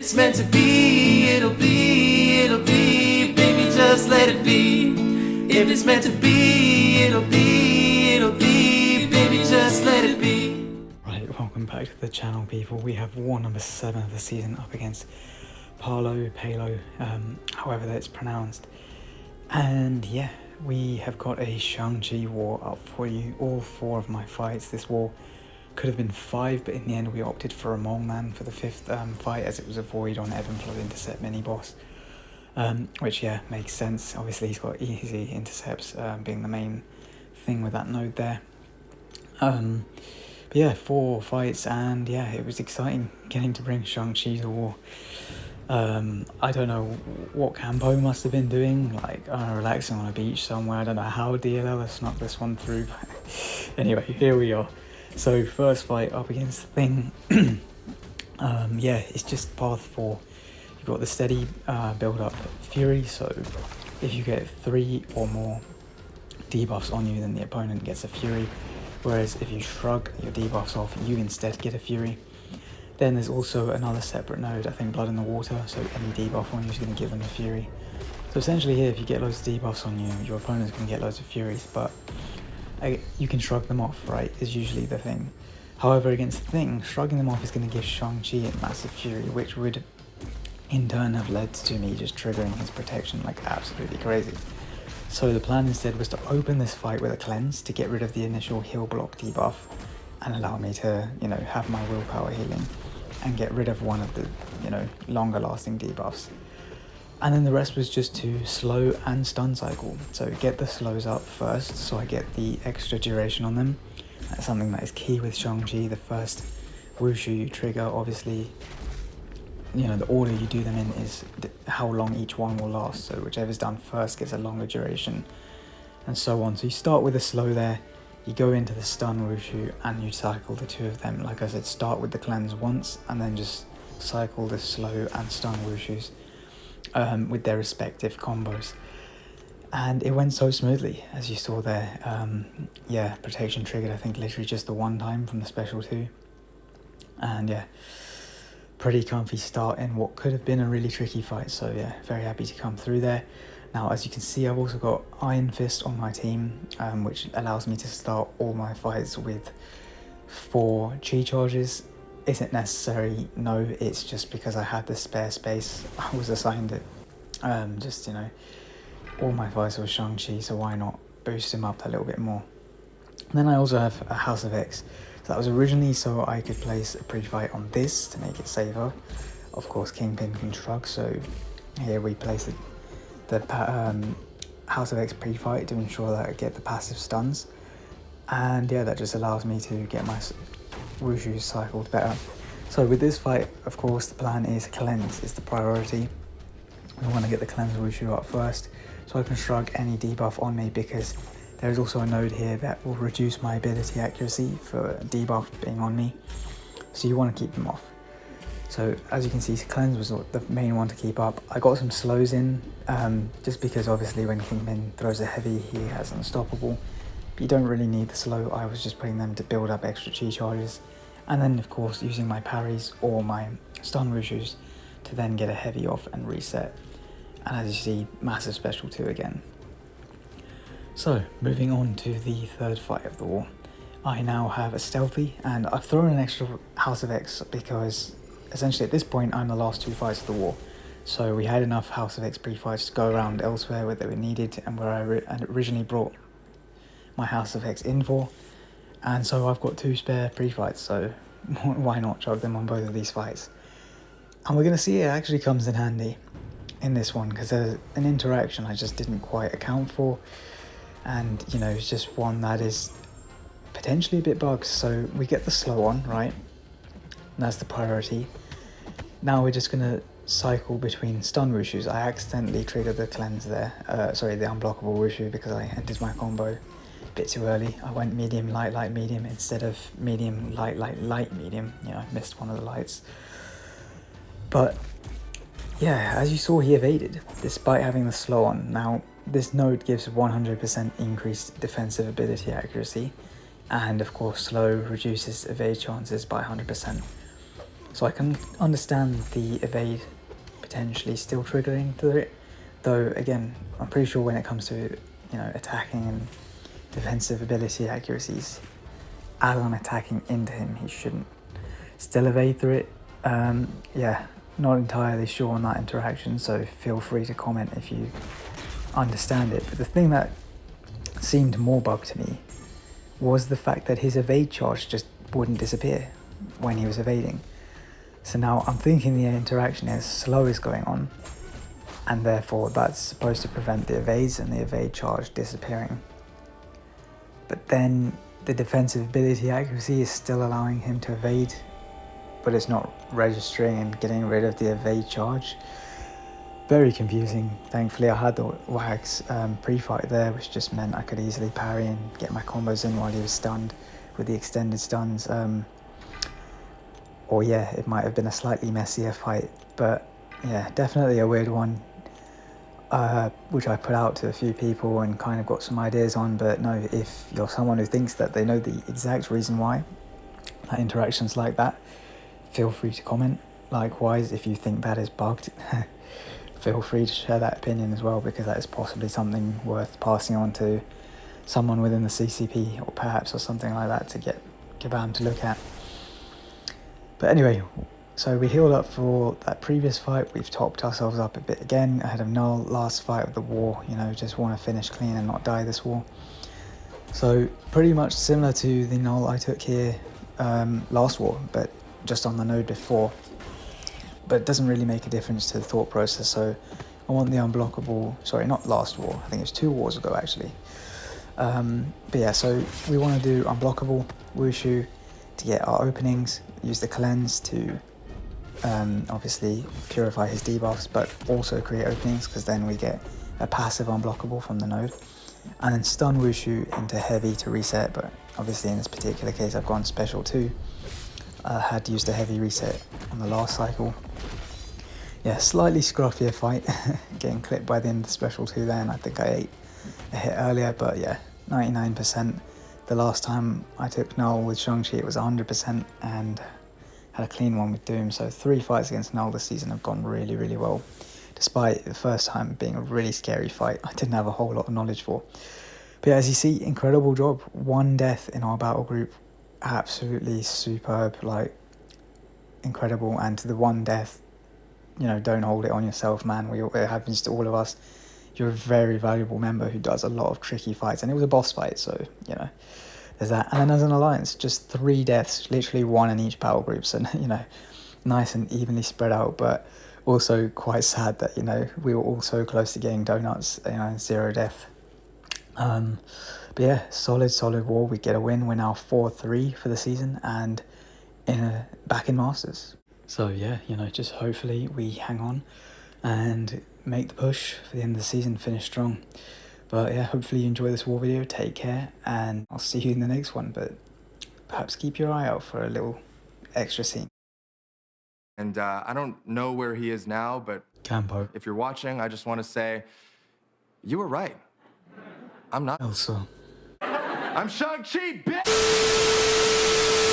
It's meant to be, it'll be, baby, just let it be. If it's meant to be, it'll be, baby, just let it be. Right, welcome back to the channel, people. We have war number 7 of the season up against PΑLØ, however that's pronounced. And yeah, we have got a Shang Chi war up for you. All 4 of my fights. This war could have been 5, but in the end we opted for a Mong Man for the 5th fight, as it was a void on Ebb and Flow intercept mini boss. Which yeah, makes sense. Obviously he's got easy intercepts being the main thing with that node there. But yeah, 4 fights, and yeah, it was exciting getting to bring Shang Chi to war. I don't know what Campo must have been doing, like relaxing on a beach somewhere. I don't know how DLL has snuck this one through, but anyway, here we are. So first fight up against Thing. Yeah, it's just path 4. You've got the steady build up Fury, so if you get 3 or more debuffs on you, then the opponent gets a Fury, whereas if you shrug your debuffs off, you instead get a Fury. Then there's also another separate node, I think Blood in the Water, so any debuff on you is going to give them a Fury. So essentially here, if you get loads of debuffs on you, your opponent's going to get loads of Furies, but you can shrug them off, right, is usually the thing. However, against Thing, shrugging them off is going to give Shang-Chi a massive Fury, which would in turn have led to me just triggering his protection like absolutely crazy. So the plan instead was to open this fight with a cleanse to get rid of the initial heal block debuff and allow me to, you know, have my willpower healing and get rid of one of the, you know, longer lasting debuffs. And then the rest was just to slow and stun cycle. So get the slows up first, so I get the extra duration on them. That's something that is key with Shang-Chi. The first wushu you trigger, obviously, you know, the order you do them in is how long each one will last. So whichever's done first gets a longer duration, and so on. So you start with a slow there, you go into the stun wushu, and you cycle the 2 of them. Like I said, start with the cleanse once, and then just cycle the slow and stun wushus with their respective combos. And it went so smoothly, as you saw there. Yeah, protection triggered, I think, literally just the 1 time from the special 2. And yeah, pretty comfy start in what could have been a really tricky fight. So yeah, very happy to come through there. Now, as you can see, I've also got Iron Fist on my team, which allows me to start all my fights with 4 chi charges. Is it necessary? No, it's just because I had the spare space. I was assigned it. Just, you know, all my fights were Shang-Chi, so why not boost him up a little bit more. And then I also have a HoX. So that was originally so I could place a pre-fight on this to make it safer. Of course, Kingpin can shrug, so here we place the HoX pre-fight to ensure that I get the passive stuns. And yeah, that just allows me to get my wushu cycled better. So with this fight, of course, the plan is cleanse is the priority. We want to get the cleanse wushu up first, so I can shrug any debuff on me, because there is also a node here that will reduce my ability accuracy for debuff being on me. So you want to keep them off. So as you can see, cleanse was the main one to keep up. I got some slows in, just because obviously when Kingpin throws a heavy, he has unstoppable. But you don't really need the slow. I was just putting them to build up extra chi charges. And then of course using my parries or my stun wushus to then get a heavy off and reset. And as you see, massive special 2 again. So moving on to the 3rd fight of the war. I now have a stealthy, and I've thrown an extra HoX because essentially at this point I'm the last 2 fights of the war. So we had enough HoX pre-fights to go around elsewhere where they were needed and where I originally brought my HoX in for. And so I've got 2 spare pre-fights, so why not chug them on both of these fights. And we're going to see it actually comes in handy in this one, because there's an interaction I just didn't quite account for. And, you know, it's just one that is potentially a bit bugged. So we get the slow on, right? And that's the priority. Now we're just going to cycle between stun wushus. I accidentally triggered the cleanse there. Sorry, the unblockable wushu, because I ended my combo a bit too early. I went medium, light, light, medium instead of medium, light, light, light, medium. You know, I missed one of the lights. But yeah, as you saw, he evaded despite having the slow on. Now, this node gives 100% increased defensive ability accuracy, and of course slow reduces evade chances by 100%. So I can understand the evade potentially still triggering through it, though again, I'm pretty sure when it comes to, you know, attacking and defensive ability accuracies, as I'm attacking into him, he shouldn't still evade through it. Yeah, not entirely sure on that interaction, so feel free to comment if you understand it. But the thing that seemed more bugged to me was the fact that his evade charge just wouldn't disappear when he was evading. So now I'm thinking the interaction is slow is going on, and therefore that's supposed to prevent the evades and the evade charge disappearing. But then the defensive ability accuracy is still allowing him to evade, but it's not registering and getting rid of the evade charge. Very confusing. Thankfully I had the HoX pre-fight there, which just meant I could easily parry and get my combos in while he was stunned with the extended stuns. Or yeah, it might have been a slightly messier fight, but yeah, definitely a weird one, which I put out to a few people and kind of got some ideas on. But no, if you're someone who thinks that they know the exact reason why that interaction's like that, feel free to comment. Likewise, if you think that is bugged, feel free to share that opinion as well, because that is possibly something worth passing on to someone within the CCP or perhaps or something like that to get Kabam to look at. But anyway, so we healed up for that previous fight. We've topped ourselves up a bit again ahead of Knull. Last fight of the war, you know, just want to finish clean and not die this war. So pretty much similar to the Knull I took here last war, but just on the node before. But it doesn't really make a difference to the thought process. So I want the unblockable, sorry, not last war, I think it was 2 wars ago actually. But yeah, so we want to do unblockable Wushu to get our openings, use the cleanse to obviously purify his debuffs, but also create openings, because then we get a passive unblockable from the node. And then stun Wushu into heavy to reset, but obviously in this particular case I've gone special 2. Had used a heavy reset on the last cycle. Yeah, slightly scruffier fight, getting clipped by the end of the special 2 then. I think I ate a hit earlier, but yeah, 99%. The last time I took Knull with Shang Chi it was 100% and had a clean one with Doom. So 3 fights against Knull this season have gone really, really well. Despite the first time being a really scary fight, I didn't have a whole lot of knowledge for. But yeah, as you see, incredible job. 1 death in our battle group. Absolutely superb, like incredible. And to the 1 death, you know, don't hold it on yourself, man. It happens to all of us. You're a very valuable member who does a lot of tricky fights, and it was a boss fight, so you know there's that. And then as an alliance, just 3 deaths, literally 1 in each battle group, so you know, nice and evenly spread out, but also quite sad that, you know, we were all so close to getting donuts, you know, 0 death. But yeah, solid war. We get a win. We're now 4-3 for the season and back in Masters. So yeah, you know, just hopefully we hang on and make the push for the end of the season, finish strong. But yeah, hopefully you enjoy this war video. Take care, and I'll see you in the next one. But perhaps keep your eye out for a little extra scene. And I don't know where he is now, but Campo. if you're watching, I just want to say, you were right. I'm not. Elsa. I'm Shang Chi, bitch!